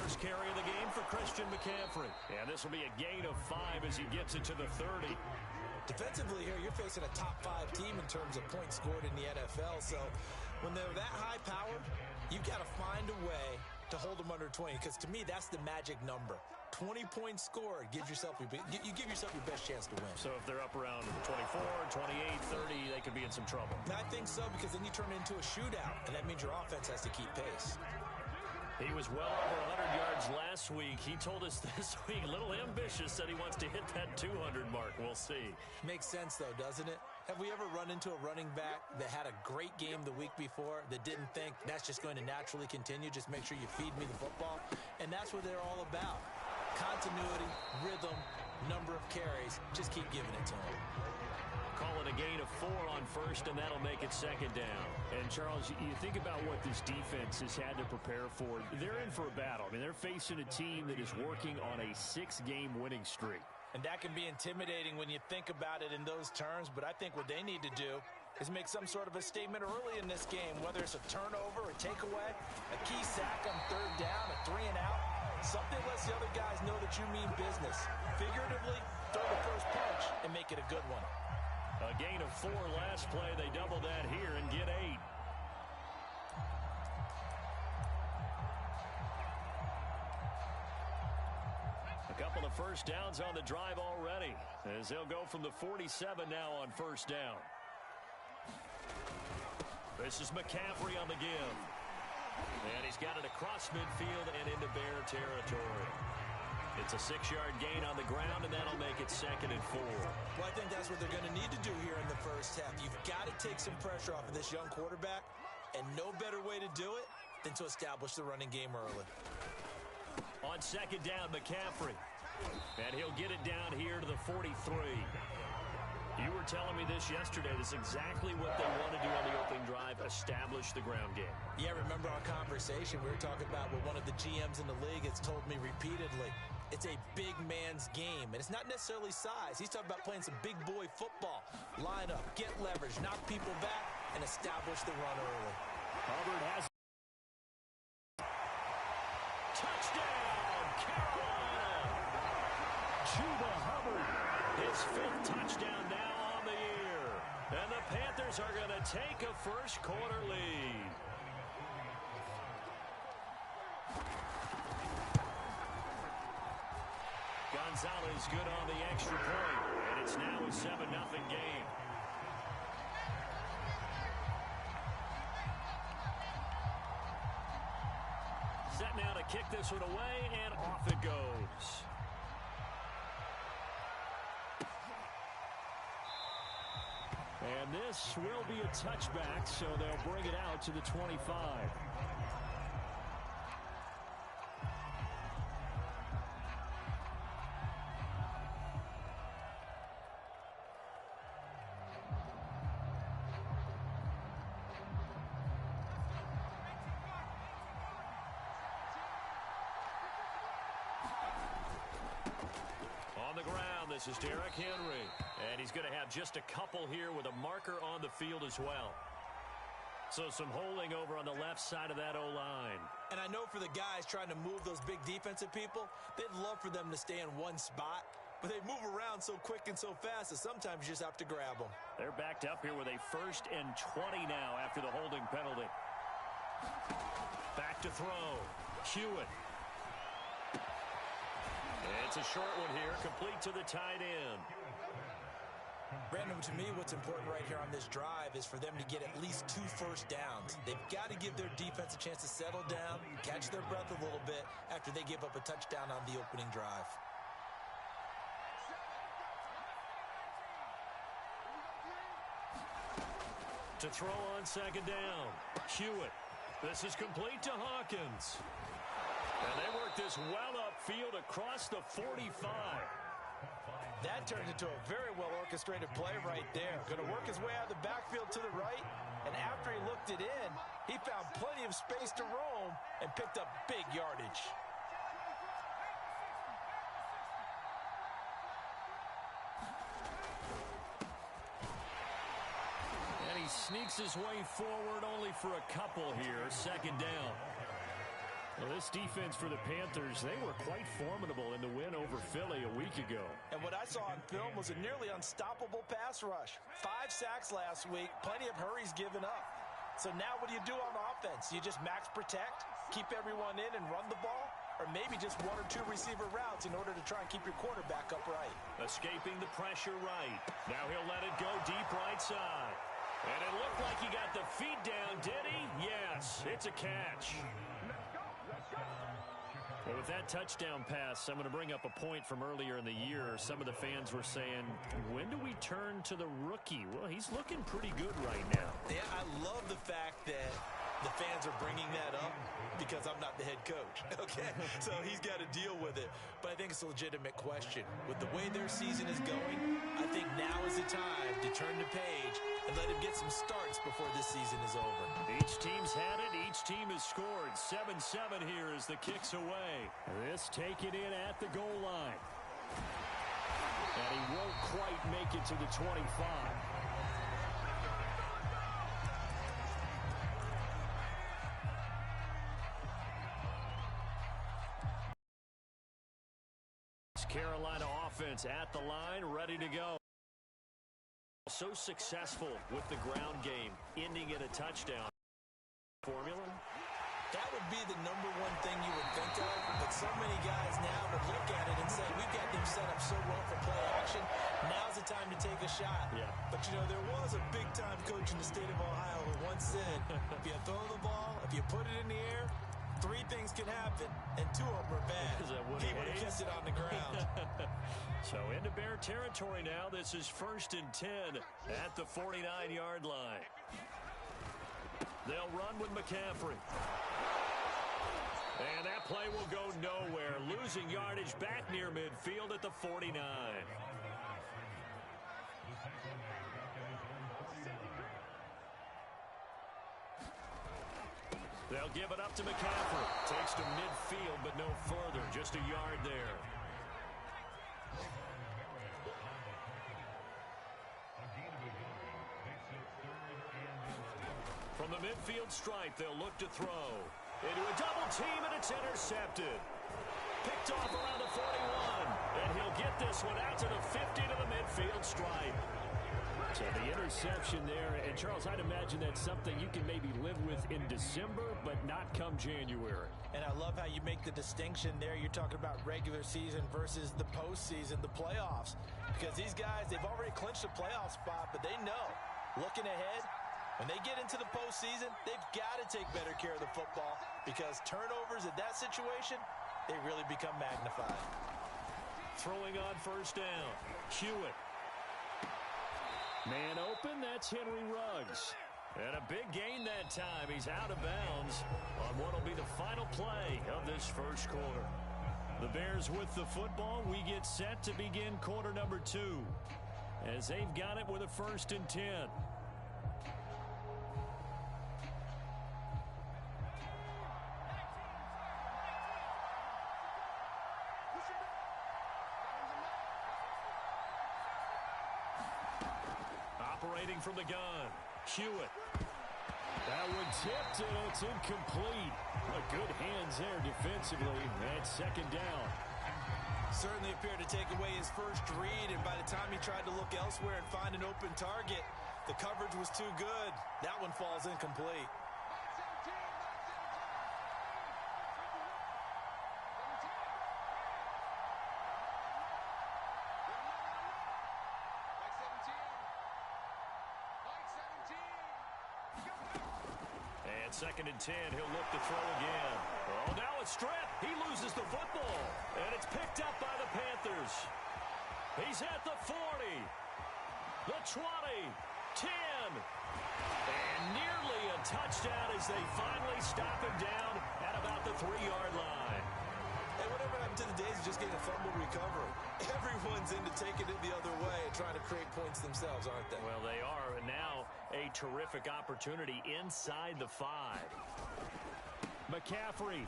first carry of the game for Christian McCaffrey. And this will be a gain of 5 as he gets it to the 30. Defensively here, you're facing a top-5 team in terms of points scored in the NFL. So when they're that high-powered, you've got to find a way to hold them under 20. Because to me, that's the magic number. 20 points scored, you give yourself your best chance to win. So if they're up around 24, 28, 30, they could be in some trouble. I think so, because then you turn it into a shootout, and that means your offense has to keep pace. He was well over 100 yards last week. He told us this week, a little ambitious, said he wants to hit that 200 mark. We'll see. Makes sense, though, doesn't it? Have we ever run into a running back that had a great game the week before that didn't think that's just going to naturally continue? Just make sure you feed me the football. And that's what they're all about. Continuity, rhythm, number of carries. Just keep giving it to them. Call it a gain of 4 on first, and that'll make it second down. And, Charles, you think about what this defense has had to prepare for. They're in for a battle. I mean, they're facing a team that is working on a 6-game winning streak. And that can be intimidating when you think about it in those terms, but I think what they need to do is make some sort of a statement early in this game, whether it's a turnover, a takeaway, a key sack on 3rd down, a 3-and-out. Something lets the other guys know that you mean business. Figuratively, throw the first punch and make it a good one. A gain of 4 last play. They double that here and get 8. A couple of first downs on the drive already, as they'll go from the 47 now on first down. This is McCaffrey on the give. And he's got it across midfield and into Bear territory. It's a 6-yard gain on the ground, and that'll make it 2nd and 4. Well, I think that's what they're going to need to do here in the first half. You've got to take some pressure off of this young quarterback, and no better way to do it than to establish the running game early. On 2nd down, McCaffrey. And he'll get it down here to the 43. You were telling me this yesterday. This is exactly what they want to do on the opening drive, establish the ground game. Yeah, remember our conversation? We were talking about what one of the GMs in the league has told me repeatedly. It's a big man's game, and it's not necessarily size. He's talking about playing some big boy football. Line up, get leverage, knock people back, and establish the run early. Hubbard has touchdown, Carolina! Chuba Hubbard, his 5th touchdown now on the year. And the Panthers are going to take a first-quarter lead. Gonzalez good on the extra point, and it's now a 7-0 game. Set now to kick this one away, and off it goes. And this will be a touchback, so they'll bring it out to the 25. This is Derrick Henry, and he's going to have just a couple here with a marker on the field as well. So some holding over on the left side of that O-line. And I know for the guys trying to move those big defensive people, they'd love for them to stay in one spot, but they move around so quick and so fast that sometimes you just have to grab them. They're backed up here with a 1st and 20 now after the holding penalty. Back to throw. Hewitt. It's a short one here, complete to the tight end. Brandon, to me, what's important right here on this drive is for them to get at least 2 first downs. They've got to give their defense a chance to settle down, catch their breath a little bit after they give up a touchdown on the opening drive. To throw on 2nd down, Hewitt. This is complete to Hawkins. And they work this well upfield across the 45. That turned into a very well-orchestrated play right there. Going to work his way out of the backfield to the right, and after he looked it in, he found plenty of space to roam and picked up big yardage. And he sneaks his way forward only for a couple here, 2nd down. Well, this defense for the Panthers, they were quite formidable in the win over Philly a week ago. And what I saw on film was a nearly unstoppable pass rush. 5 sacks last week, plenty of hurries given up. So now what do you do on offense? You just max protect, keep everyone in and run the ball? Or maybe just 1 or 2 receiver routes in order to try and keep your quarterback upright. Escaping the pressure right. Now he'll let it go deep right side. And it looked like he got the feet down, did he? Yes, it's a catch. Well, with that touchdown pass, I'm going to bring up a point from earlier in the year. Some of the fans were saying, when do we turn to the rookie? Well, he's looking pretty good right now. Yeah, I love the fact that the fans are bringing that up because I'm not the head coach, okay? So he's got to deal with it. But I think it's a legitimate question. With the way their season is going, I think now is the time to turn the page and let him get some starts before this season is over. Each team's had it. Each team has scored. 7-7 here as the kick's away. This taken in at the goal line. And he won't quite make it to the 25. Carolina offense at the line, ready to go. So successful with the ground game, ending in a touchdown. Formula? That would be the #1 thing you would think of, but so many guys now would look at it and say, we've got them set up so well for play action. Now's the time to take a shot. Yeah. But, you know, there was a big-time coach in the state of Ohio who once said, if you throw the ball, if you put it in the air, 3 things can happen, and 2 of them are bad. He would have kissed it on the ground. So into Bear territory now. This is 1st and 10 at the 49-yard line. They'll run with McCaffrey. And that play will go nowhere. Losing yardage back near midfield at the 49. They'll give it up to McCaffrey. Takes to midfield, but no further. Just a yard there. From the midfield stripe, they'll look to throw. Into a double team, and it's intercepted. Picked off around the 41. And he'll get this one out to the 50 to the midfield stripe. So the interception there, and Charles, I'd imagine that's something you can maybe live with in December, but not come January. And I love how you make the distinction there. You're talking about regular season versus the postseason, the playoffs. Because these guys, they've already clinched a playoff spot, but they know, looking ahead, when they get into the postseason, they've got to take better care of the football because turnovers in that situation, they really become magnified. Throwing on 1st down, Hewitt. Man open, that's Henry Ruggs. And a big gain that time. He's out of bounds on what will be the final play of this 1st quarter. The Bears with the football. We get set to begin quarter number 2 as they've got it with a 1st and 10. Operating from the gun, Hewitt. That one tipped, and it's incomplete. Good hands there defensively. That's 2nd down. Certainly appeared to take away his first read, and by the time he tried to look elsewhere and find an open target, the coverage was too good. That one falls incomplete. And 2nd and 10, he'll look to throw again. Oh, now it's stripped. He loses the football, and it's picked up by the Panthers. He's at the 40, the 20, 10, and nearly a touchdown as they finally stop him down at about the 3-yard line. And whatever happened to the days of just getting a fumble recovery? Everyone's into taking it the other way and trying to create points themselves, aren't they? Well, they are. And now a terrific opportunity inside the 5. McCaffrey.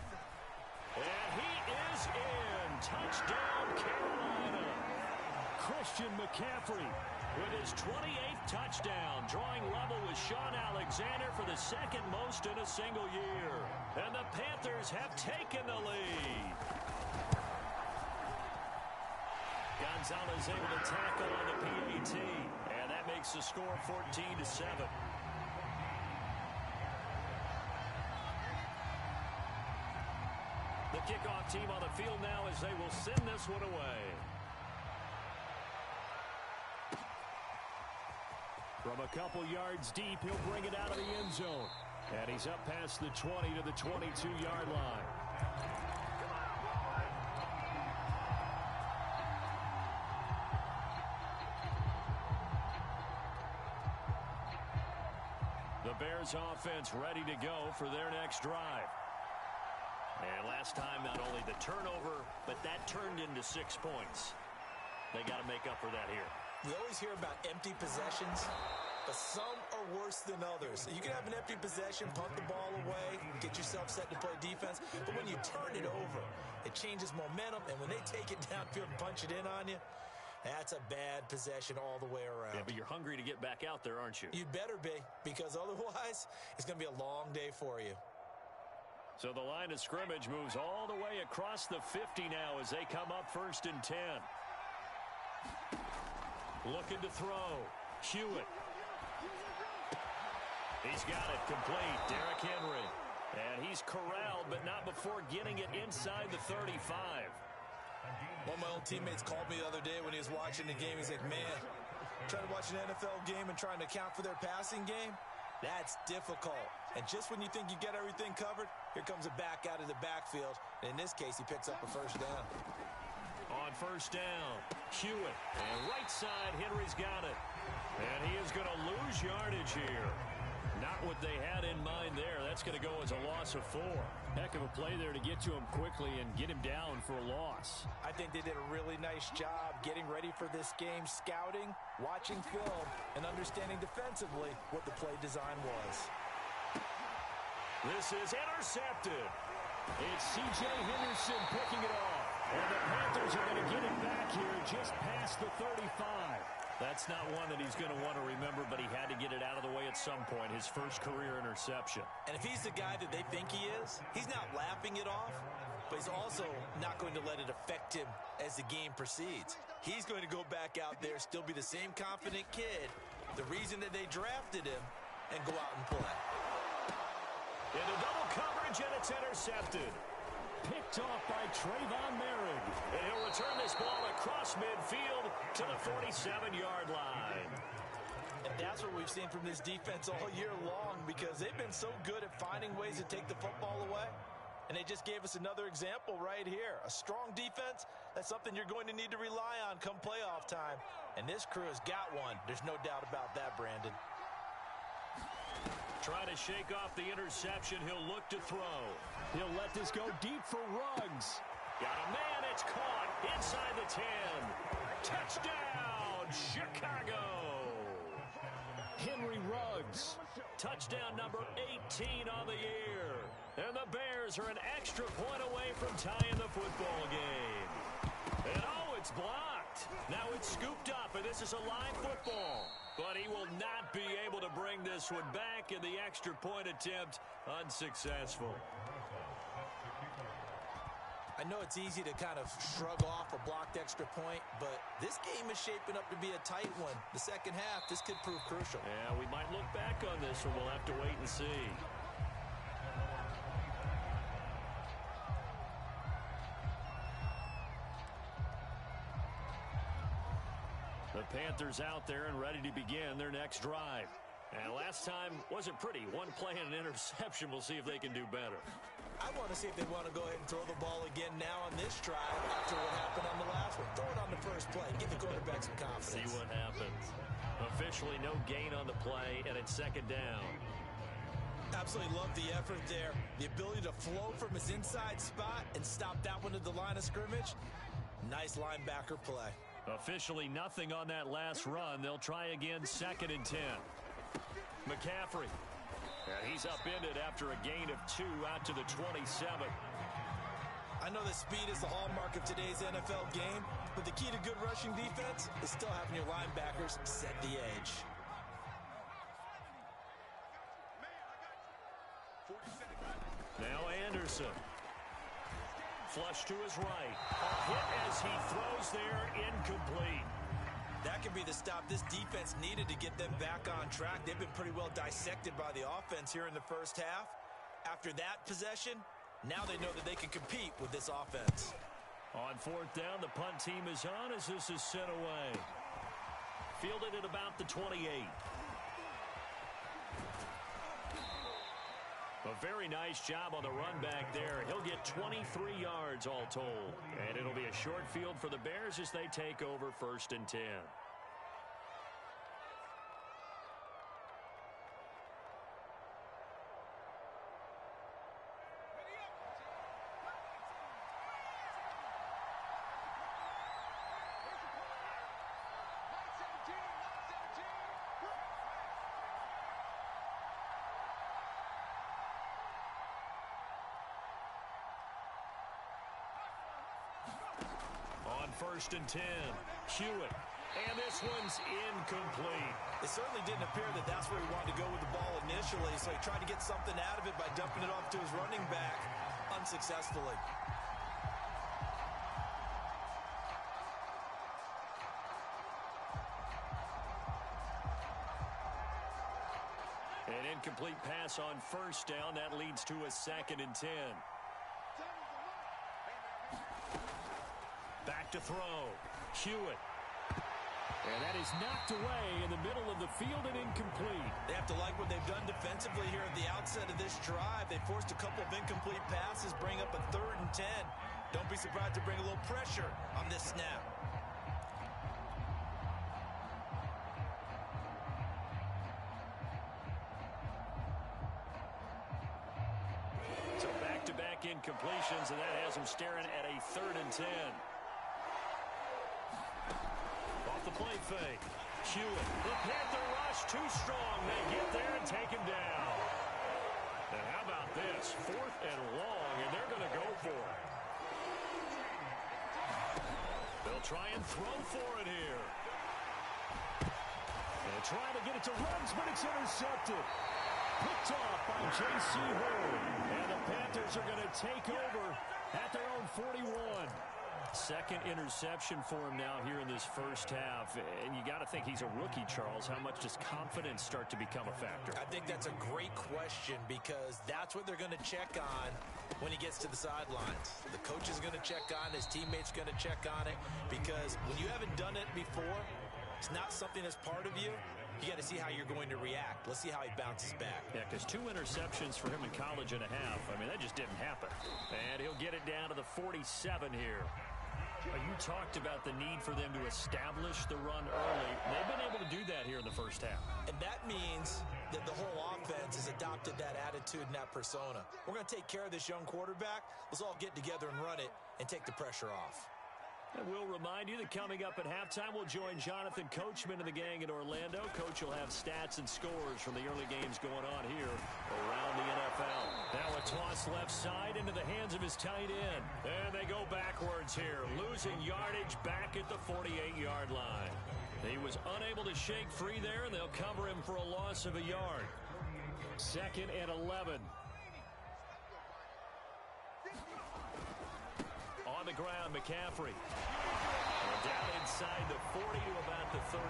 And he is in. Touchdown, Carolina. Christian McCaffrey with his 28th touchdown, drawing level with Sean Alexander. Alexander for the second most in a single year. And the Panthers have taken the lead. Gonzalez able to tackle on the PAT. And that makes the score 14-7. The kickoff team on the field now as they will send this one away. From a couple yards deep, he'll bring it out of the end zone. And he's up past the 20 to the 22-yard line. The Bears offense ready to go for their next drive. And last time, not only the turnover, but that turned into 6 points. They got to make up for that here. We always hear about empty possessions, but some are worse than others. You can have an empty possession, punt the ball away, get yourself set to play defense, but when you turn it over, it changes momentum, and when they take it downfield and punch it in on you, that's a bad possession all the way around. Yeah, but you're hungry to get back out there, aren't you? You'd better be, because otherwise, it's going to be a long day for you. So the line of scrimmage moves all the way across the 50 now as they come up 1st and 10. Looking to throw. Hewitt. He's got it complete. Derrick Henry. And he's corralled, but not before getting it inside the 35. One of my old teammates called me the other day when he was watching the game. He's like, man, trying to watch an NFL game and trying to account for their passing game? That's difficult. And just when you think you get everything covered, here comes a back out of the backfield. And in this case, he picks up a first down. On first down, Hewitt. And right side, Henry's got it. And he is going to lose yardage here. Not what they had in mind there. That's going to go as a loss of 4. Heck of a play there to get to him quickly and get him down for a loss. I think they did a really nice job getting ready for this game, scouting, watching film, and understanding defensively what the play design was. This is intercepted. It's C.J. Henderson picking it off. And the Panthers are going to get it back here just past the 35. That's not one that he's going to want to remember, but he had to get it out of the way at some point, his first career interception. And if he's the guy that they think he is, he's not laughing it off, but he's also not going to let it affect him as the game proceeds. He's going to go back out there, still be the same confident kid, the reason that they drafted him, and go out and play. Into double coverage, and it's intercepted. Picked off by Trayvon Merrick. And he'll return this ball across midfield to the 47-yard line. And that's what we've seen from this defense all year long, because they've been so good at finding ways to take the football away. And they just gave us another example right here. A strong defense, that's something you're going to need to rely on come playoff time. And this crew has got one. There's no doubt about that, Brandon. Trying to shake off the interception. He'll look to throw. He'll let this go deep for Ruggs. Got a man. It's caught inside the 10. Touchdown, Chicago. Henry Ruggs. Touchdown number 18 on the year. And the Bears are an extra point away from tying the football game. And oh, it's blocked. Now it's scooped up, and this is a live football. But he will not be able to bring this one back, and the extra point attempt unsuccessful. I know it's easy to kind of shrug off a blocked extra point, but this game is shaping up to be a tight one. The second half, this could prove crucial. Yeah, we might look back on this one. We'll have to wait and see. The Panthers out there and ready to begin their next drive. And last time wasn't pretty. One play and an interception. We'll see if they can do better. I want to see if they want to go ahead and throw the ball again now on this drive after what happened on the last one. Throw it on the first play. Give the quarterback some confidence. See what happens. Officially no gain on the play, and it's second down. Absolutely love the effort there. The ability to flow from his inside spot and stop that one at the line of scrimmage. Nice linebacker play. Officially nothing on that last run. They'll try again, 2nd and 10. McCaffrey. And he's upended after a gain of 2 out to the 27. I know that speed is the hallmark of today's NFL game, but the key to good rushing defense is still having your linebackers set the edge. Now Anderson. Flush to his right. A hit as he throws there, incomplete. That could be the stop this defense needed to get them back on track. They've been pretty well dissected by the offense here in the first half. After that possession, now they know that they can compete with this offense. On fourth down, the punt team is on as this is sent away. Fielded at about the 28. A very nice job on the run back there. He'll get 23 yards all told. And it'll be a short field for the Bears as they take over 1st and 10. On 1st and 10, Hewitt. And this one's incomplete. It certainly didn't appear that that's where he wanted to go with the ball initially, so he tried to get something out of it by dumping it off to his running back unsuccessfully. An incomplete pass on 1st down. That leads to a 2nd and 10. Back to throw. Hewitt. And that is knocked away in the middle of the field and incomplete. They have to like what they've done defensively here at the outset of this drive. They forced a couple of incomplete passes, bring up a 3rd and 10. Don't be surprised to bring a little pressure on this snap. So back-to-back incompletions, and that has them staring at a 3rd and 10. The play fake. Hewitt. The Panther rush too strong. They get there and take him down. And how about this? 4th and long, and they're going to go for it. They'll try and throw for it here. And trying to get it to Ruggs, but it's intercepted. Picked off by J.C. Horn. And the Panthers are going to take over at their own 41. 2nd interception for him now here in this first half. And you got to think he's a rookie, Charles. How much does confidence start to become a factor? I think that's a great question because that's what they're going to check on when he gets to the sidelines. The coach is going to check on, his teammates going to check on it, because when you haven't done it before, it's not something that's part of you. You got to see how you're going to react. Let's see how he bounces back. Yeah, because 2 interceptions for him in college and a half. I mean, that just didn't happen. And he'll get it down to the 47 here. You talked about the need for them to establish the run early. They've been able to do that here in the first half. And that means that the whole offense has adopted that attitude and that persona. We're going to take care of this young quarterback. Let's all get together and run it and take the pressure off. And we'll remind you that coming up at halftime, we'll join Jonathan Coachman and the gang in Orlando. Coach will have stats and scores from the early games going on here around the NFL. Now a toss left side into the hands of his tight end. And they go backwards here, losing yardage back at the 48-yard line. He was unable to shake free there, and they'll cover him for a loss of a yard. 2nd and 11. On the ground, McCaffrey. Down inside the 40 to about the 38.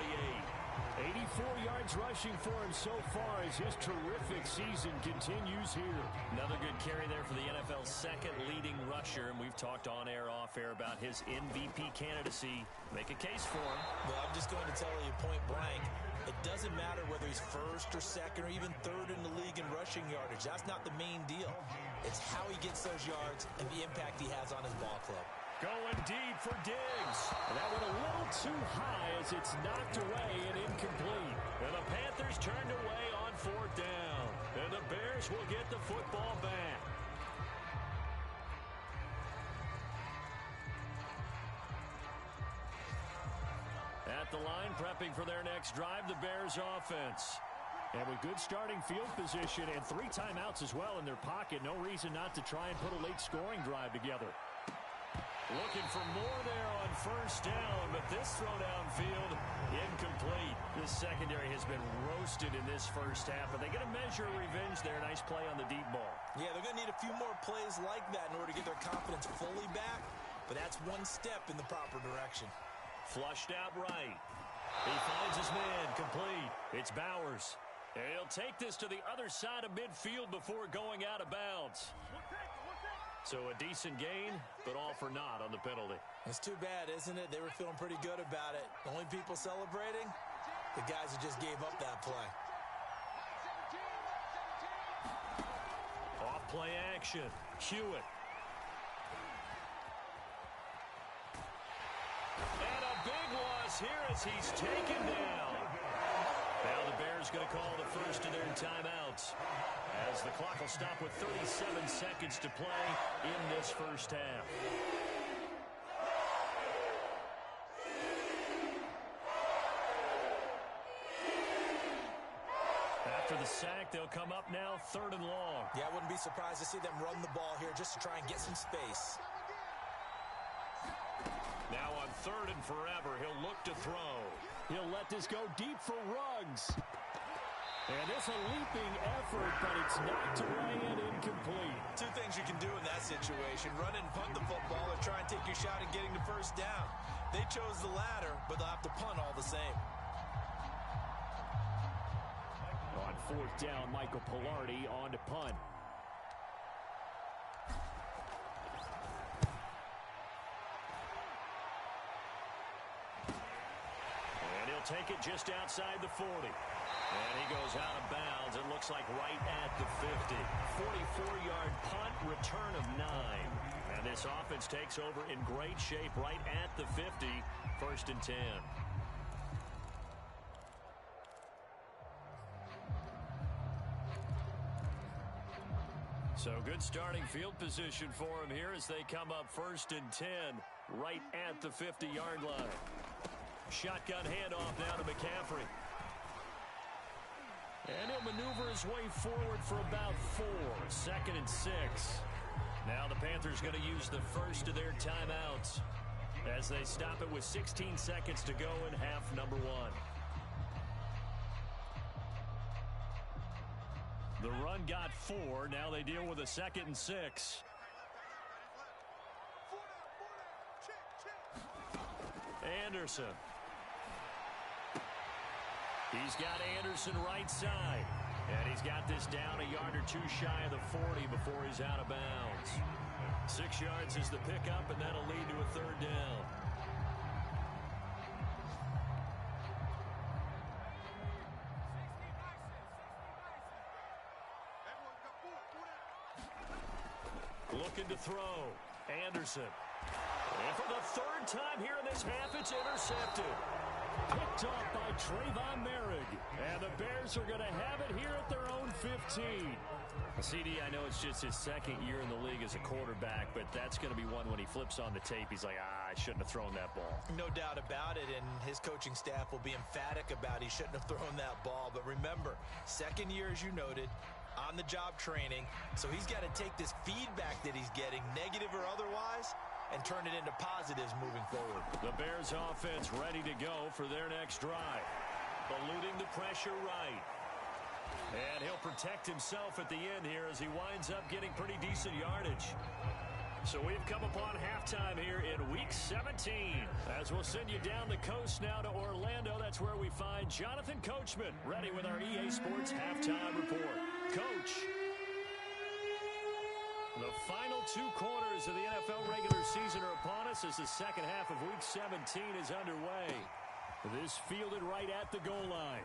84 yards rushing for him so far as his terrific season continues here. Another good carry there for the NFL's 2nd leading rusher, and we've talked on air, off air about his MVP candidacy. Make a case for him. Well, I'm just going to tell you point blank, it doesn't matter whether he's 1st or 2nd or even 3rd in the league in rushing yardage. That's not the main deal. It's how he gets those yards and the impact he has on his ball club. Going deep for Diggs. That went a little too high as it's knocked away and incomplete. And the Panthers turned away on 4th down. And the Bears will get the football back. At the line, prepping for their next drive, the Bears offense. And with good starting field position and 3 timeouts as well in their pocket, no reason not to try and put a late scoring drive together. Looking for more there on first down, but this throw downfield, incomplete. This secondary has been roasted in this first half, but they get a measure of revenge there. Nice play on the deep ball. Yeah, they're going to need a few more plays like that in order to get their confidence fully back, but that's one step in the proper direction. Flushed out right. He finds his man, complete. It's Bowers. And he'll take this to the other side of midfield before going out of bounds. So a decent gain, but all for naught on the penalty. It's too bad, isn't it? They were feeling pretty good about it. The only people celebrating, the guys who just gave up that play. Off play action. Hewitt. And a big loss here as he's taken down. Now the Bears going to call the first of their timeouts, as the clock will stop with 37 seconds to play in this first half. After the sack, they'll come up now 3rd and long. Yeah, I wouldn't be surprised to see them run the ball here just to try and get some space. Now on 3rd and forever, he'll look to throw. He'll let this go deep for Ruggs. And it's a leaping effort, but it's knocked away and incomplete. Two things you can do in that situation: run and punt the football, or try and take your shot at getting the first down. They chose the latter, but they'll have to punt all the same. On 4th down, Michael Pilardi on to punt. And he'll take it just outside the 40. And he goes out of bounds. It looks like right at the 50. 44-yard punt, return of 9. And this offense takes over in great shape right at the 50. 1st and 10. So good starting field position for him here as they come up 1st and 10 right at the 50-yard line. Shotgun handoff now to McCaffrey. And he'll maneuver his way forward for about 4. 2nd and 6. Now the Panthers going to use the first of their timeouts as they stop it with 16 seconds to go in half number 1. The run got 4. Now they deal with a 2nd and 6. Anderson. He's got Anderson right side. And he's got this down a yard or 2 shy of the 40 before he's out of bounds. 6 yards is the pickup, and that'll lead to a 3rd down. Looking to throw. Anderson. And for the 3rd time here in this half, it's intercepted. Picked off by Trayvon Merrick. And the Bears are going to have it here at their own 15. CD, I know it's just his 2nd year in the league as a quarterback, but that's going to be one when he flips on the tape. He's like, I shouldn't have thrown that ball. No doubt about it, and his coaching staff will be emphatic about he shouldn't have thrown that ball. But remember, 2nd year, as you noted, on-the-job training, so he's got to take this feedback that he's getting, negative or otherwise, and turn it into positives moving forward. The Bears offense ready to go for their next drive. Eluding the pressure right. And he'll protect himself at the end here as he winds up getting pretty decent yardage. So we've come upon halftime here in Week 17. As we'll send you down the coast now to Orlando, that's where we find Jonathan Coachman ready with our EA Sports Halftime Report. Coach. The final 2 quarters of the NFL regular season are upon us as the 2nd half of Week 17 is underway. This fielded right at the goal line.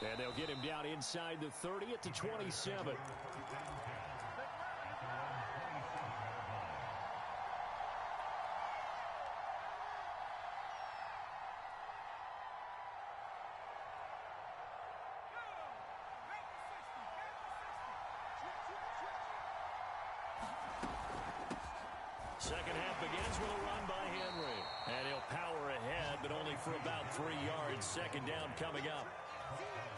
And they'll get him down inside the 30 at the 27. Second half begins with a run by Henry. And he'll power ahead, but only for about 3 yards. 2nd down coming up.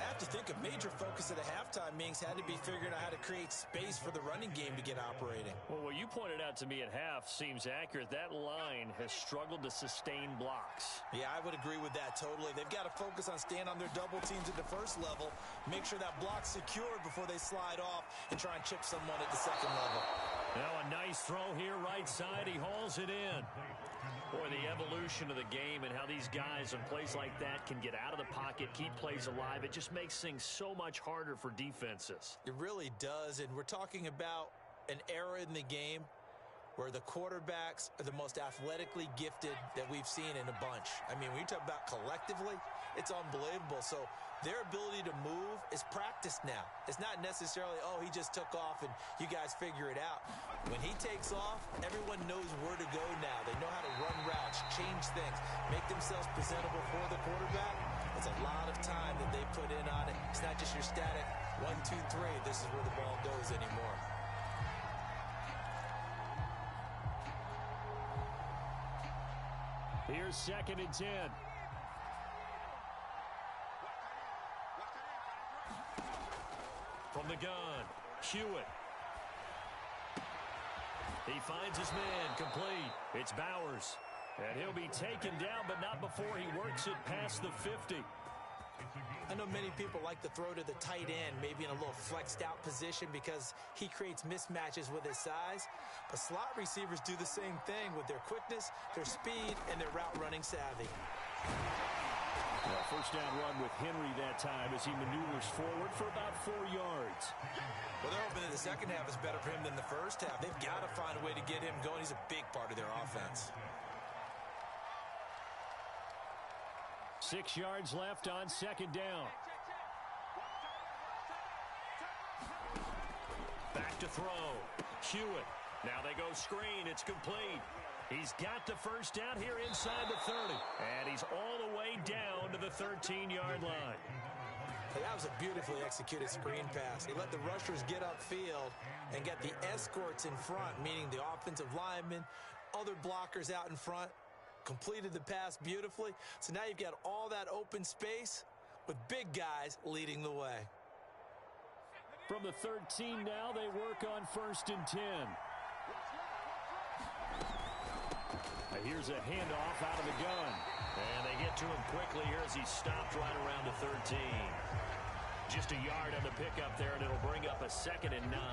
I have to think a major focus at a halftime means had to be figuring out how to create space for the running game to get operating. Well, what you pointed out to me at half seems accurate. That line has struggled to sustain blocks. Yeah, I would agree with that totally. They've got to focus on staying on their double teams at the first level, make sure that block's secured before they slide off and try and chip someone at the second level. Now a nice throw here right side. He hauls it in. Boy, the evolution of the game and how these guys in plays like that can get out of the pocket, keep plays alive, it just makes things so much harder for defenses. It really does, and we're talking about an era in the game where the quarterbacks are the most athletically gifted that we've seen in a bunch. I mean, when you talk about collectively, it's unbelievable. So their ability to move is practiced now. It's not necessarily, oh, he just took off and you guys figure it out. When he takes off, everyone knows where to go now. They know how to run routes, change things, make themselves presentable for the quarterback. It's a lot of time that they put in on it. It's not just your static 1, 2, 3. This is where the ball goes anymore. Here's 2nd and 10. From the gun, Hewitt. He finds his man, complete. It's Bowers. And he'll be taken down, but not before he works it past the 50. I know many people like to throw to the tight end, maybe in a little flexed out position because he creates mismatches with his size. But slot receivers do the same thing with their quickness, their speed, and their route running savvy. Well, first down run with Henry that time as he maneuvers forward for about 4 yards. Well, they're hoping that the second half is better for him than the first half. They've got to find a way to get him going. He's a big part of their offense. 6 yards left on 2nd down. Back to throw. Hewitt. Now they go screen. It's complete. He's got the first down here inside the 30. And he's all the way down to the 13-yard line. That was a beautifully executed screen pass. He let the rushers get upfield and get the escorts in front, meaning the offensive linemen, other blockers out in front. Completed the pass beautifully. So now you've got all that open space with big guys leading the way. From the 13 now, they work on 1st and 10. Here's a handoff out of the gun. And they get to him quickly here as he stopped right around the 13. Just a yard on the pickup there, and it'll bring up a 2nd and 9.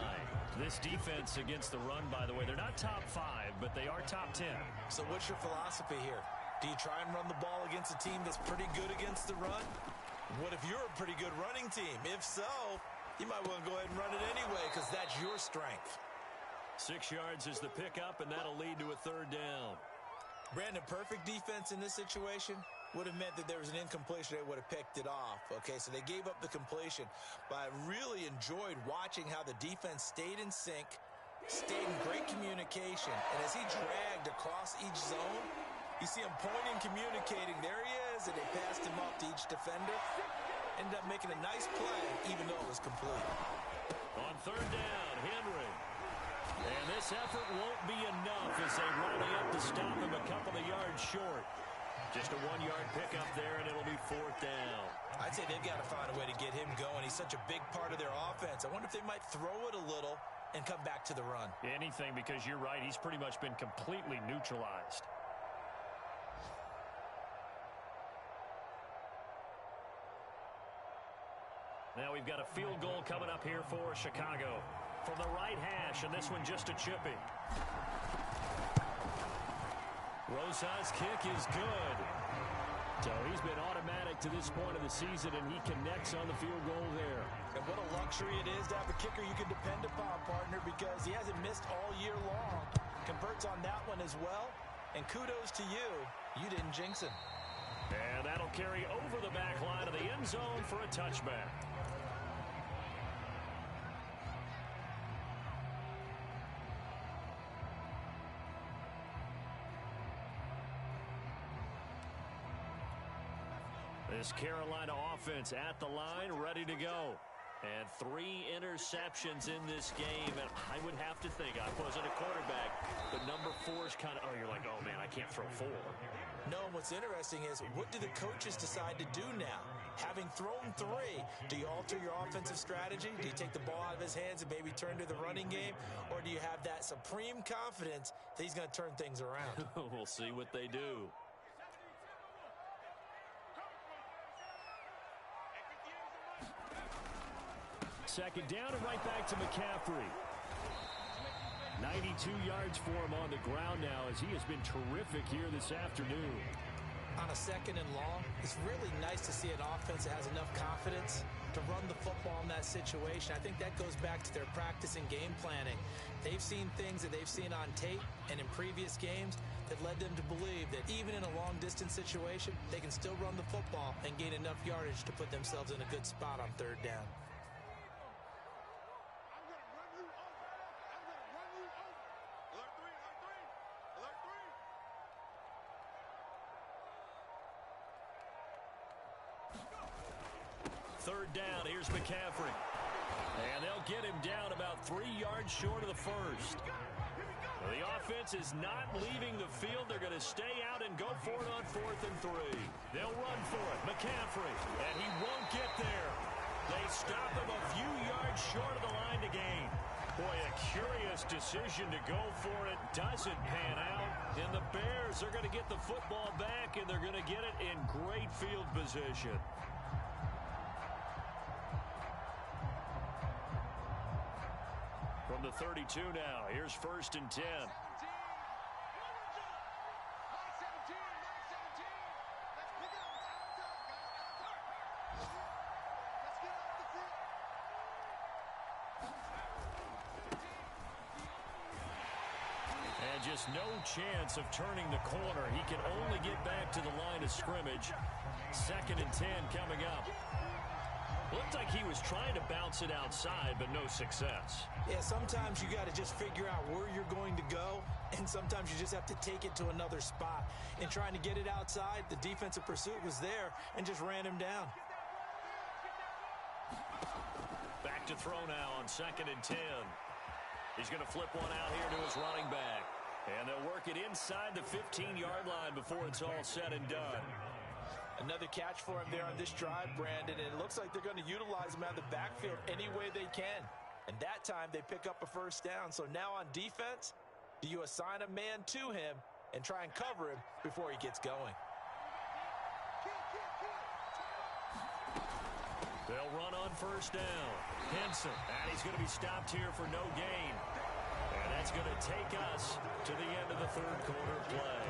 This defense against the run, by the way, they're not top 5, but they are top 10. So what's your philosophy here? Do you try and run the ball against a team that's pretty good against the run? What if you're a pretty good running team? If so, you might want to go ahead and run it anyway because that's your strength. 6 yards is the pickup, and that'll lead to a 3rd down. Brandon, perfect defense in this situation would have meant that there was an incompletion. They would have picked it off. Okay, so they gave up the completion. But I really enjoyed watching how the defense stayed in sync, stayed in great communication. And as he dragged across each zone, you see him pointing, communicating. There he is, and they passed him off to each defender. Ended up making a nice play, even though it was complete. On 3rd down, Henry. And this effort won't be enough as they rally up to stop him a couple of yards short. Just a 1-yard pickup there, and it'll be 4th down. I'd say they've got to find a way to get him going. He's such a big part of their offense. I wonder if they might throw it a little and come back to the run. Anything, because you're right. He's pretty much been completely neutralized. Now we've got a field goal coming up here for Chicago. From the right hash, and this one just a chippy. Rosa's kick is good. So he's been automatic to this point of the season, and he connects on the field goal there. And what a luxury it is to have a kicker you can depend upon, partner, because he hasn't missed all year long. Converts on that one as well. And kudos to you. You didn't jinx him. And that'll carry over the back line of the end zone for a touchback. This Carolina offense at the line, ready to go. And 3 interceptions in this game. And I would have to think, I wasn't a quarterback, but number 4 is kind of, oh, you're like, oh, man, I can't throw 4. No, what's interesting is, what do the coaches decide to do now? Having thrown 3, do you alter your offensive strategy? Do you take the ball out of his hands and maybe turn to the running game? Or do you have that supreme confidence that he's going to turn things around? We'll see what they do. Second down and right back to McCaffrey. 92 yards for him on the ground now as he has been terrific here this afternoon. On a second and long, it's really nice to see an offense that has enough confidence to run the football in that situation. I think that goes back to their practice and game planning. They've seen things that they've seen on tape and in previous games that led them to believe that even in a long-distance situation, they can still run the football and gain enough yardage to put themselves in a good spot on third down. Third down, here's McCaffrey. And they'll get him down about 3 yards short of the first. Well, the offense is not leaving the field. They're going to stay out and go for it on 4th and 3. They'll run for it. McCaffrey, and he won't get there. They stop him a few yards short of the line to gain. Boy, a curious decision to go for it. Doesn't pan out. And the Bears are going to get the football back, and they're going to get it in great field position. From the 32 now, here's 1st and 10. And just no chance of turning the corner. He can only get back to the line of scrimmage. 2nd and 10 coming up. Looked like he was trying to bounce it outside, but no success. Yeah, sometimes you got to just figure out where you're going to go, and sometimes you just have to take it to another spot. In trying to get it outside, the defensive pursuit was there and just ran him down. Back to throw now on 2nd and 10. He's going to flip one out here to his running back. And they'll work it inside the 15-yard line before it's all said and done. Another catch for him there on this drive, Brandon, and it looks like they're going to utilize him out of the backfield any way they can. And that time they pick up a first down. So now on defense, do you assign a man to him and try and cover him before he gets going? They'll run on 1st down. Henson, and he's going to be stopped here for no gain. And that's going to take us to the end of the 3rd quarter play.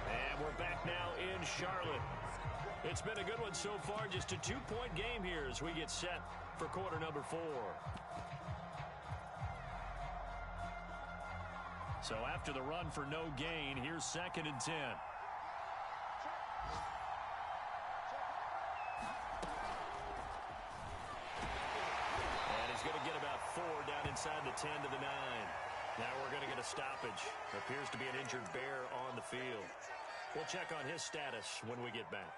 And we're back now in Charlotte. It's been a good one so far, just a 2-point game here as we get set for quarter number 4. So after the run for no gain, here's 2nd and 10. And he's going to get about 4 down inside the 10 to the 9. Now we're going to get a stoppage. Appears to be an injured Bear on the field. We'll check on his status when we get back.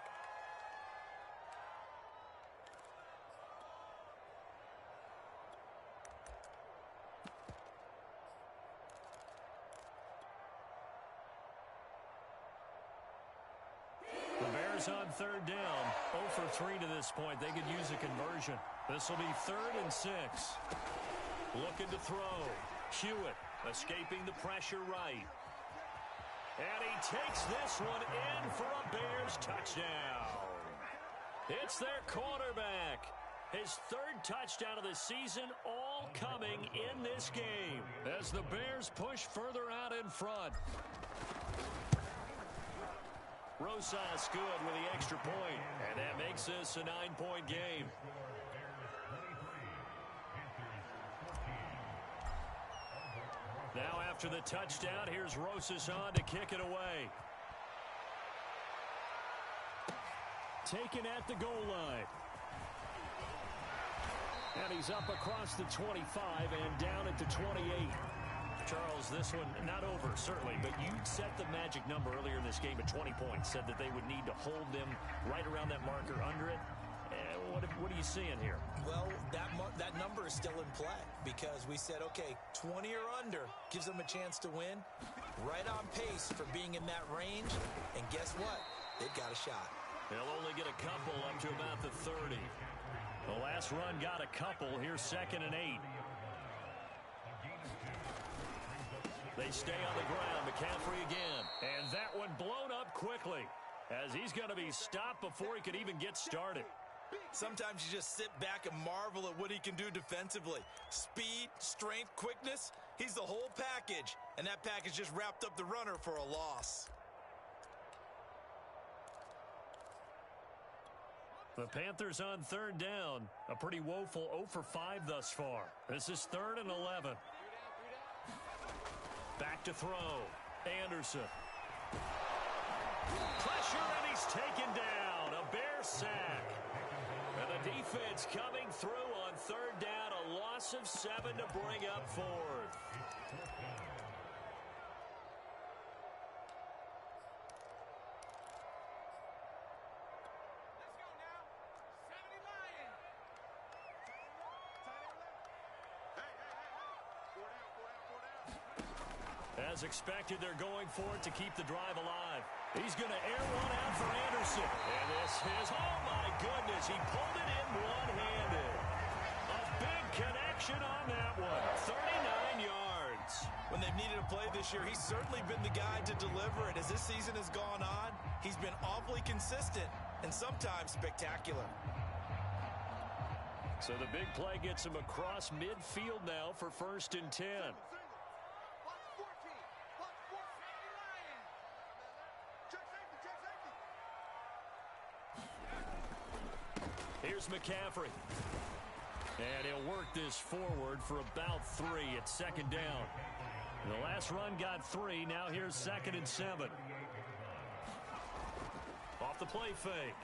The Bears on 3rd down. 0 for 3 to this point. They could use a conversion. This will be 3rd and 6. Looking to throw. Hewitt escaping the pressure right. And he takes this one in for a Bears touchdown. It's their quarterback. His 3rd touchdown of the season, all coming in this game as the Bears push further out in front. Rosas good with the extra point, and that makes this a 9-point game. Now after the touchdown, here's Rosas on to kick it away. Taken at the goal line. And he's up across the 25 and down at the 28. Charles, this one not over, certainly, but you set the magic number earlier in this game at 20 points, said that they would need to hold them right around that marker under it. What are you seeing here? Well, that number is still in play because we said, okay, 20 or under gives them a chance to win. Right on pace for being in that range. And guess what? They've got a shot. They'll only get a couple up to about the 30. The last run got a couple. Here's 2nd and 8. They stay on the ground. McCaffrey again. And that one blown up quickly as he's going to be stopped before he could even get started. Sometimes you just sit back and marvel at what he can do defensively. Speed, strength, quickness. He's the whole package. And that package just wrapped up the runner for a loss. The Panthers on 3rd down. A pretty woeful 0 for 5 thus far. This is 3rd and 11. Back to throw. Anderson. Pressure, and he's taken down. A Bear sack. And the defense coming through on 3rd down. A loss of 7 to bring up 4th. As expected, they're going for it to keep the drive alive. He's going to air one out for Anderson. And this is, oh my goodness, he pulled it in one-handed. A big connection on that one. 39 yards. When they've needed a play this year, he's certainly been the guy to deliver it. As this season has gone on, he's been awfully consistent and sometimes spectacular. So the big play gets him across midfield now for 1st and 10. Here's McCaffrey. And he'll work this forward for about 3 at 2nd down. The last run got 3. Now here's 2nd and 7. Off the play fake.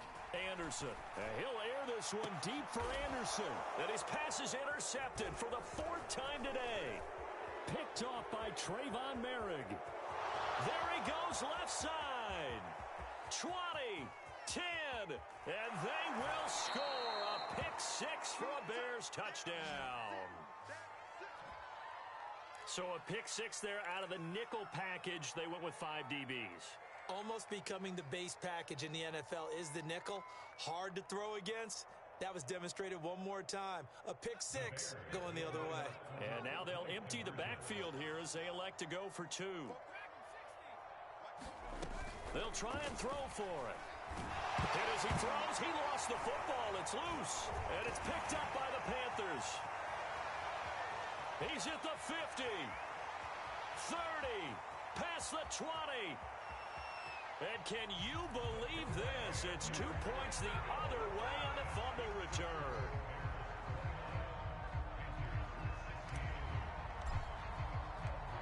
Anderson. And he'll air this one deep for Anderson. And his pass is intercepted for the 4th time today. Picked off by Trayvon Merrick. There he goes left side. 20. 10, and they will score a pick 6 for a Bears touchdown. So a pick 6 there out of the nickel package. They went with 5 DBs. Almost becoming the base package in the NFL is the nickel. Hard to throw against. That was demonstrated one more time. A pick 6 going the other way. And now they'll empty the backfield here as they elect to go for 2. They'll try and throw for it. And as he throws, he lost the football. It's loose. And it's picked up by the Panthers. He's at the 50. 30. Past the 20. And can you believe this? It's 2 points the other way on the fumble return.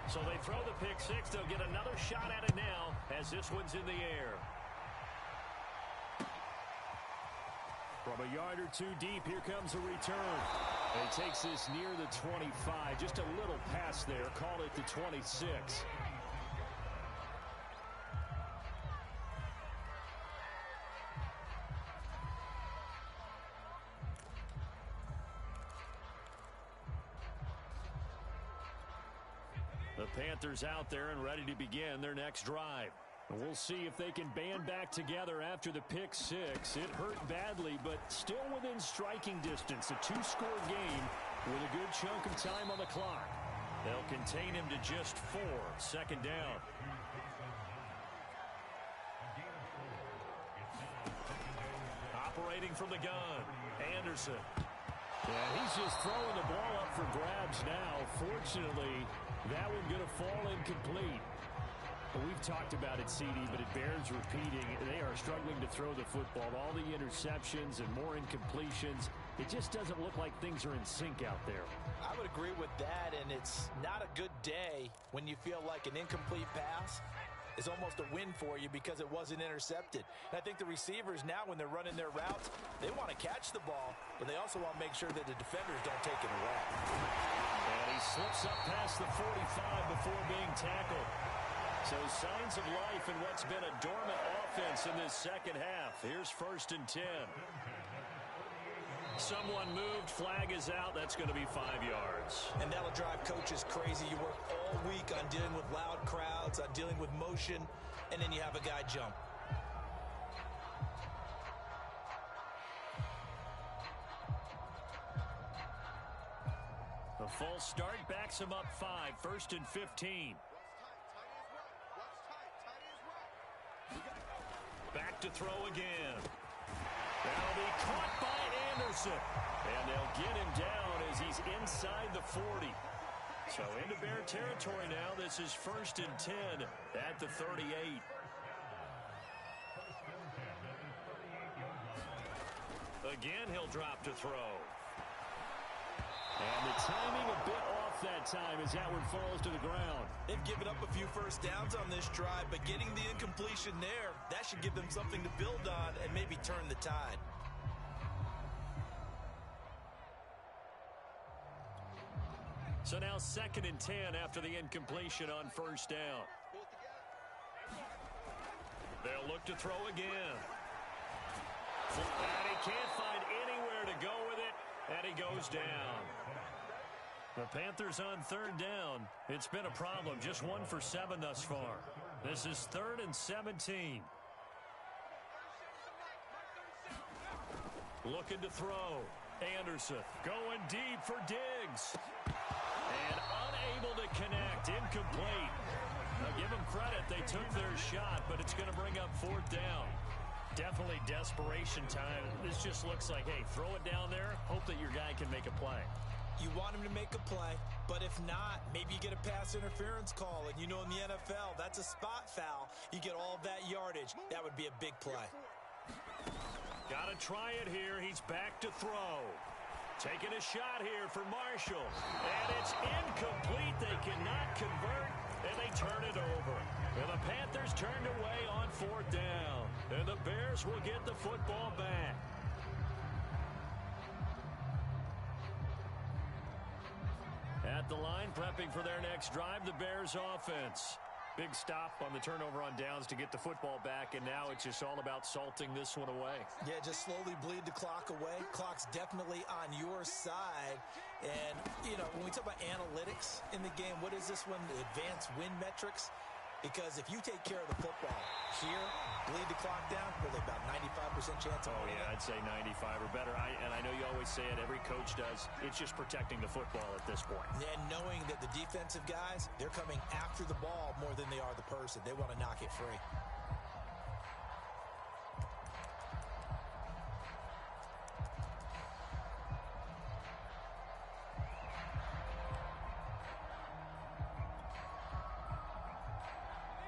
So they throw the pick 6. They'll get another shot at it now as this one's in the air. From a yard or 2 deep, here comes a return. And he takes this near the 25. Just a little pass there. Call it the 26. The Panthers out there and ready to begin their next drive. We'll see if they can band back together after the pick 6. It hurt badly, but still within striking distance. A 2-score game with a good chunk of time on the clock. They'll contain him to just 4. 2nd down. Operating from the gun. Anderson. Yeah, he's just throwing the ball up for grabs now. Fortunately, that one going to fall incomplete. We've talked about it, CD, but it bears repeating. They are struggling to throw the football. All the interceptions and more incompletions. It just doesn't look like things are in sync out there. I would agree with that, and it's not a good day when you feel like an incomplete pass is almost a win for you because it wasn't intercepted. And I think the receivers now, when they're running their routes, they want to catch the ball, but they also want to make sure that the defenders don't take it away. And he slips up past the 45 before being tackled. So signs of life in what's been a dormant offense in this second half. Here's 1st and 10. Someone moved, flag is out. That's going to be 5 yards. And that'll drive coaches crazy. You work all week on dealing with loud crowds, on dealing with motion, and then you have a guy jump. A full start backs him up 5, 1st and 15. Back to throw again. That'll be caught by Anderson. And they'll get him down as he's inside the 40. So into Bear territory now. This is 1st and 10 at the 38. Again, he'll drop to throw. And the timing a bit off that time as Howard falls to the ground. They've given up a few first downs on this drive, but getting the incompletion there, that should give them something to build on and maybe turn the tide. So now 2nd and 10 after the incompletion on 1st down. They'll look to throw again. And he can't find anywhere to go with it, and he goes down. The Panthers on 3rd down. It's been a problem. Just 1 for 7 thus far. This is 3rd and 17. Looking to throw. Anderson going deep for Diggs. And unable to connect. Incomplete. Now give them credit. They took their shot, but it's going to bring up 4th down. Definitely desperation time. This just looks like, hey, throw it down there. Hope that your guy can make a play. You want him to make a play, but if not, maybe you get a pass interference call. And you know in the NFL, that's a spot foul. You get all that yardage. That would be a big play. Got to try it here. He's back to throw. Taking a shot here for Marshall. And it's incomplete. They cannot convert, and they turn it over. And the Panthers turned away on 4th down. And the Bears will get the football back. At the line, prepping for their next drive, the Bears offense. Big stop on the turnover on downs to get the football back, and now it's just all about salting this one away. Yeah, just slowly bleed the clock away. Clock's definitely on your side. And, you know, when we talk about analytics in the game, what is this one? The advanced win metrics? Because if you take care of the football here, bleed the clock down, really about 95% chance of winning. Yeah, I'd say 95 or better. And I know you always say it, every coach does. It's just protecting the football at this point. And knowing that the defensive guys, they're coming after the ball more than they are the person. They want to knock it free.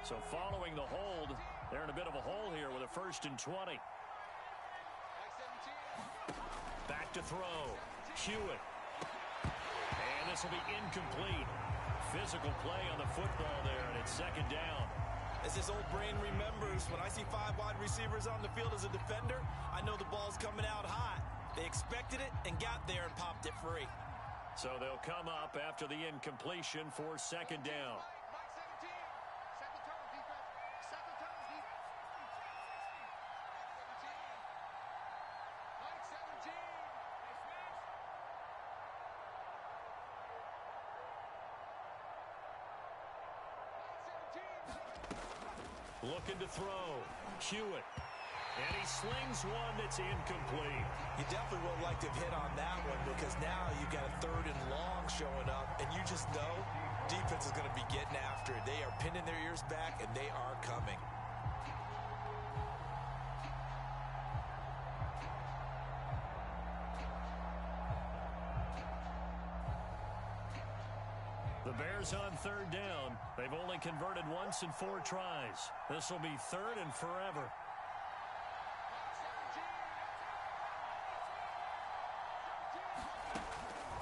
So following the hold, they're in a bit of a hole here with a 1st and 20. Back to throw. Hewitt. And this will be incomplete. Physical play on the football there, and it's 2nd down. As this old brain remembers, when I see 5 wide receivers on the field as a defender, I know the ball's coming out hot. They expected it and got there and popped it free. So they'll come up after the incompletion for 2nd down. Looking to throw. Hewitt. And he slings one that's incomplete. You definitely would like to have hit on that one because now you've got a 3rd and long showing up, and you just know defense is going to be getting after it. They are pinning their ears back, and they are coming. The Bears on 3rd down. They've only converted once in 4 tries. This will be 3rd and forever.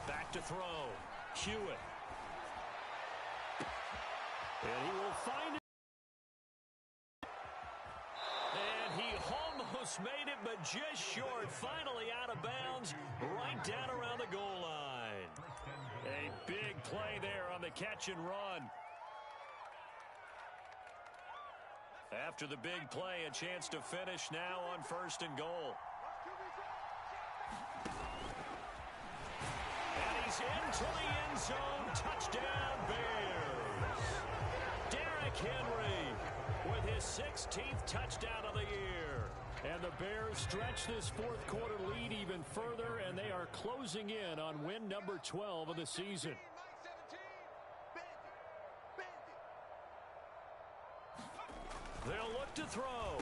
Back to throw. Hewitt. And he will find it. And he almost made it, but just short. Finally out of bounds, right down around the goal line. A big play there on the catch and run. After the big play, a chance to finish now on 1st and goal. And he's into the end zone. Touchdown, Bears. Derrick Henry with his 16th touchdown of the year. And the Bears stretch this fourth quarter lead even further, and they are closing in on win number 12 of the season. They'll look to throw.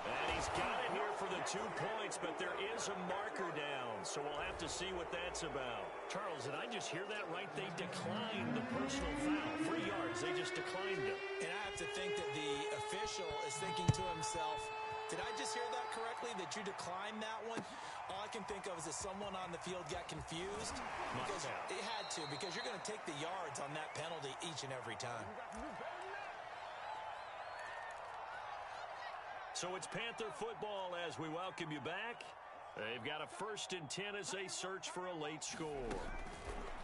And he's got it here for the 2 points, but there is a marker down, so we'll have to see what that's about. Charles, did I just hear that right? They declined the personal foul. 3 yards, they just declined it. And I have to think that the official is thinking to himself, did I just hear that correctly, that you declined that one? All I can think of is that someone on the field got confused. Because it had to, because you're going to take the yards on that penalty each and every time. So it's Panther football as we welcome you back. They've got a 1st and 10 as they search for a late score.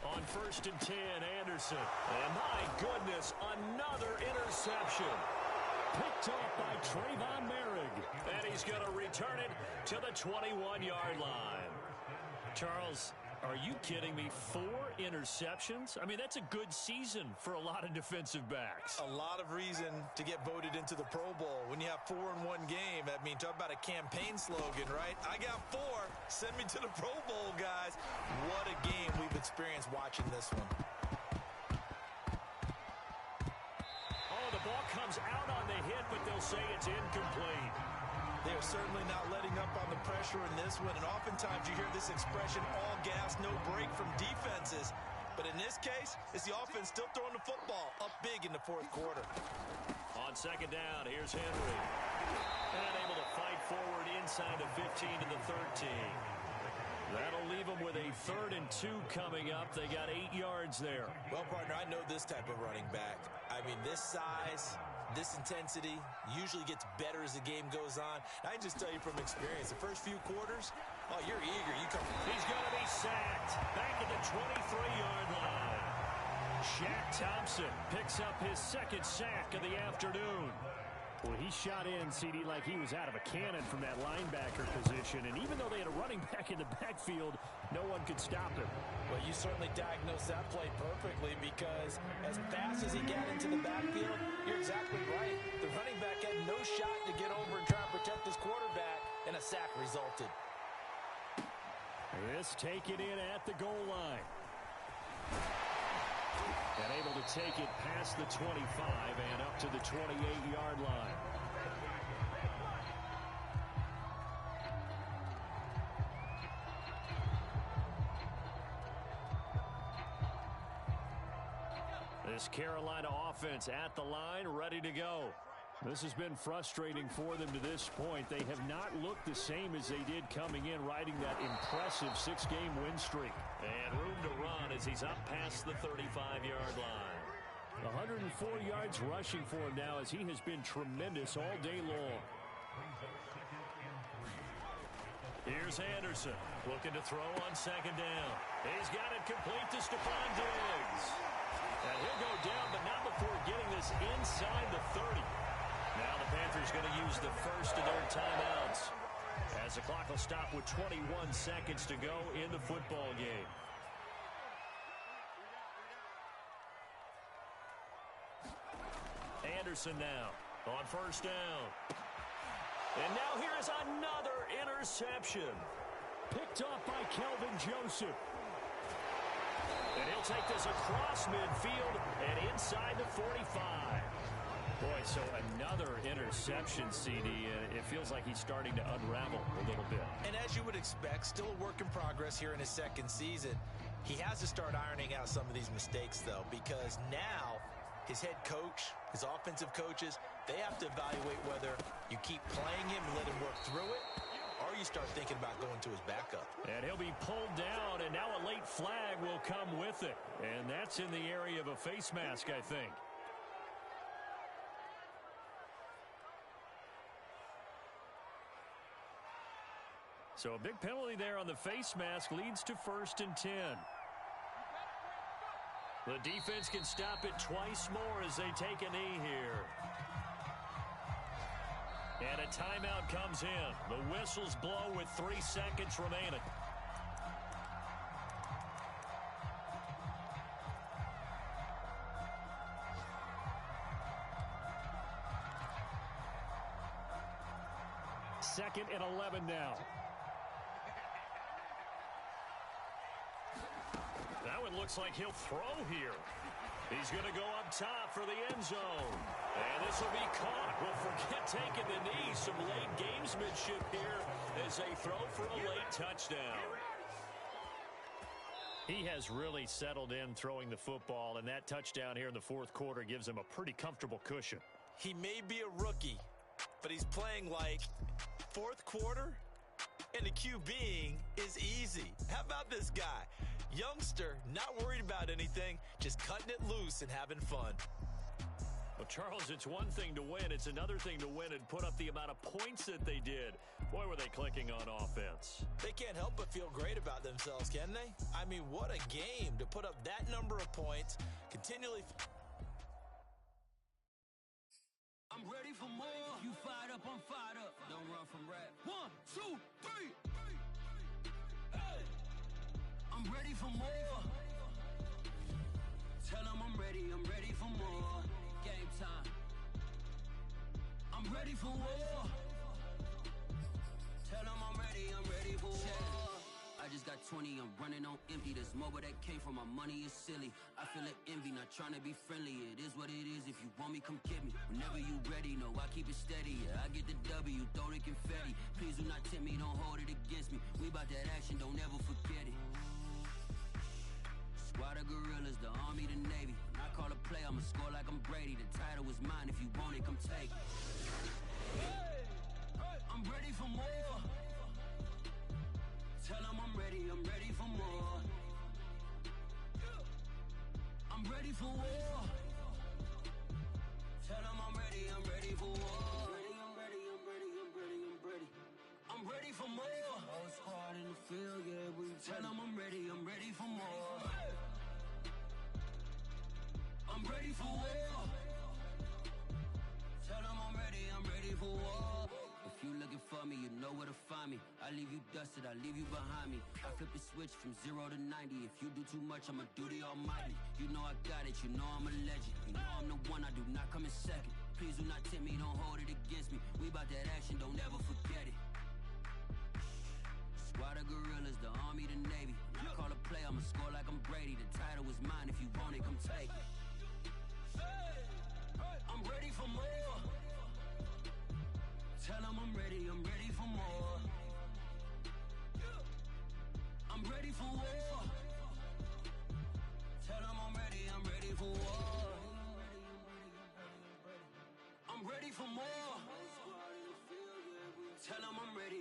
On 1st and 10, Anderson. And my goodness, another interception. Picked off by Trayvon Merrick. And he's going to return it to the 21-yard line. Charles, are you kidding me? 4 interceptions? I mean, that's a good season for a lot of defensive backs. A lot of reason to get voted into the Pro Bowl. When you have 4 in one game, I mean, talk about a campaign slogan, right? I got 4. Send me to the Pro Bowl, guys. What a game we've experienced watching this one. Oh, the ball comes out on the hit, but they'll say it's incomplete. They're certainly not letting up on the pressure in this one, and oftentimes you hear this expression, all gas, no break from defenses. But in this case, it's the offense still throwing the football up big in the fourth quarter. On 2nd down, here's Henry. And able to fight forward inside the 15 to the 13. That'll leave them with a 3rd and 2 coming up. They got 8 yards there. Well, partner, I know this type of running back. I mean, this size, this intensity usually gets better as the game goes on. I can just tell you from experience, the first few quarters, oh, you're eager. You come. He's going to be sacked back at the 23-yard line. Shaq Thompson picks up his 2nd sack of the afternoon. Well, he shot in, CD, like he was out of a cannon from that linebacker position. And even though they had a running back in the backfield, no one could stop him. Well, you certainly diagnosed that play perfectly because as fast as he got into the backfield, you're exactly right. The running back had no shot to get over and try and protect his quarterback, and a sack resulted. This taken in at the goal line. And able to take it past the 25 and up to the 28-yard line. This Carolina offense at the line, ready to go. This has been frustrating for them to this point. They have not looked the same as they did coming in, riding that impressive 6-game win streak. And room to run as he's up past the 35-yard line. 104 yards rushing for him now as he has been tremendous all day long. Here's Anderson looking to throw on 2nd down. He's got it complete to Stephon Diggs. And he'll go down, but not before getting this inside the 30. Now the Panthers going to use the first of their timeouts as the clock will stop with 21 seconds to go in the football game. Anderson now on 1st down. And now here is another interception. Picked off by Kelvin Joseph. And he'll take this across midfield and inside the 45. Boy, so another interception, CD. It feels like he's starting to unravel a little bit. And as you would expect, still a work in progress here in his 2nd season. He has to start ironing out some of these mistakes, though, because now his head coach, his offensive coaches, they have to evaluate whether you keep playing him and let him work through it, or you start thinking about going to his backup. And he'll be pulled down, and now a late flag will come with it. And that's in the area of a face mask, I think. So a big penalty there on the face mask leads to 1st and 10. The defense can stop it twice more as they take a knee here. And a timeout comes in. The whistles blow with 3 seconds remaining. 2nd and 11 now. That one looks like he'll throw here. He's going to go up top for the end zone. And this will be caught. Well, forget taking the knee. Some late gamesmanship here as they throw for a late touchdown. He has really settled in throwing the football, and that touchdown here in the fourth quarter gives him a pretty comfortable cushion. He may be a rookie, but he's playing like fourth quarter, and the QBing is easy. How about this guy? Youngster, not worried about anything, just cutting it loose and having fun. Well, Charles, it's one thing to win. It's another thing to win and put up the amount of points that they did. Boy, were they clicking on offense. They can't help but feel great about themselves, can they? I mean, what a game to put up that number of points, continually. I'm ready for more. You fired up, I'm fired up. Don't run from rap. 1, 2, 3. Hey. I'm ready for more. Tell them I'm ready for more. Game time. I'm ready for war. Tell them I'm ready for war. I just got 20, I'm running on empty. This mobile that came from my money is silly. I feel it envy, not trying to be friendly. It is what it is, if you want me, come get me. Whenever you ready, no, I keep it steady. Yeah, I get the W, throw the confetti. Please do not tempt me, don't hold it against me. We bout that action, don't ever forget it. Squad of gorillas, the army, the navy. When I call a play, I'ma score like I'm Brady. The title is mine, if you want it, come take it. Hey, I'm ready for more. Tell them I'm ready for more. I'm ready for war. Tell them I'm ready for war. I'm ready for more. Whole squad in the field, yeah, we tell them I'm ready for more. I'm ready for war. Tell them I'm ready for war. If you looking for me, you know where to find me. I leave you dusted, I leave you behind me. I flip the switch from 0 to 90. If you do too much, I'ma do the almighty. You know I got it, you know I'm a legend. You know I'm the one, I do not come in second. Please do not tempt me, don't hold it against me. We bout that action, don't ever forget it. Squad of gorillas, the army, the navy. When I call a play, I'ma score like I'm Brady. The title is mine, if you want it, come take it. I'm ready for more. Tell them I'm ready for more. I'm ready for war. Tell them I'm ready for war. I'm ready for more. Tell them I'm ready.